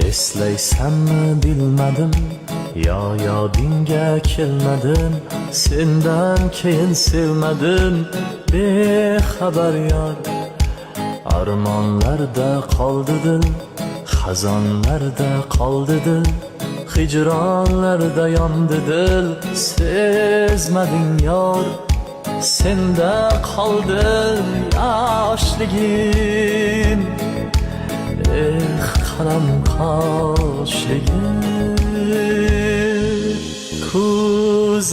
Eslaysanmi bilmadim, yo yodingga kelmadim. Sendan keyin sevmadim, bexabar yor. Armonlarda qoldi dil, xazonlarda qoldi dil, hijronlarda yondi dil. Sezmading yor, senda qoldi yoshligim. Qalam qoshligim. Ko'z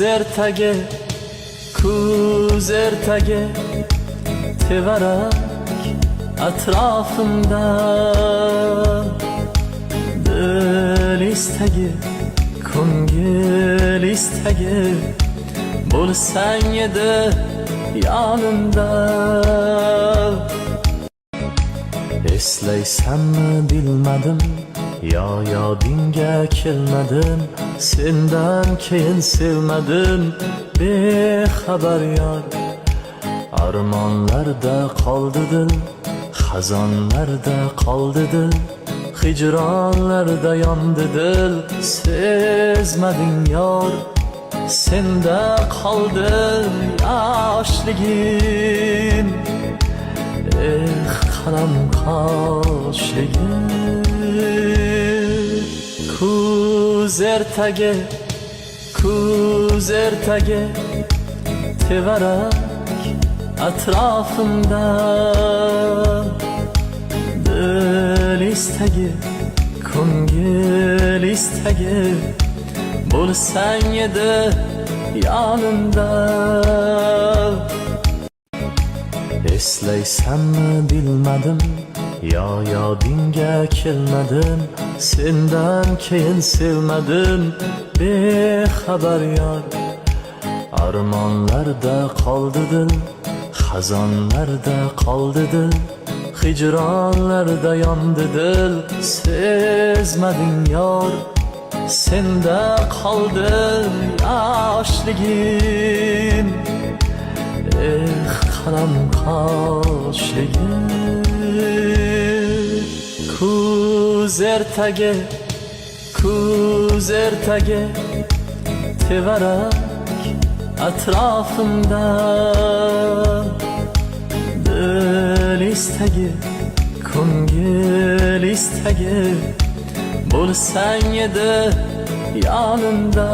ertage tevarak atrofimda. Dil istagi, ko'ngil istagi, bo'lsang edi yonimda. Eslaysanmi bilmadim, yo yodingga kelmadim. Sendan keyin sevmadim, bexabar yor. Armonlarda qoldi dil, xazonlarda qoldi dil, hijronlarda yondi dil. Sezmading yor, senda qoldi yoshligim. Qalam qoshligim. Ko'z ertage tevarak atrofimda. Dil istagi, ko'ngil istagi, bo'lsang edi yonimda. Eslaysanmi bilmadim, yo yodingga kelmadim. Sendan keyin sevmadim, bexabar yor. Armonlarda qoldi dil, xazonlarda qoldi dil, hijronlarda yondi dil. Sezmading yor, senda qoldi yoshligim. Qalam qoshligim. Ko'z ertage tevarak atrofimda. Dil istagi, ko'ngil istagi, bo'lsang edi yonimda.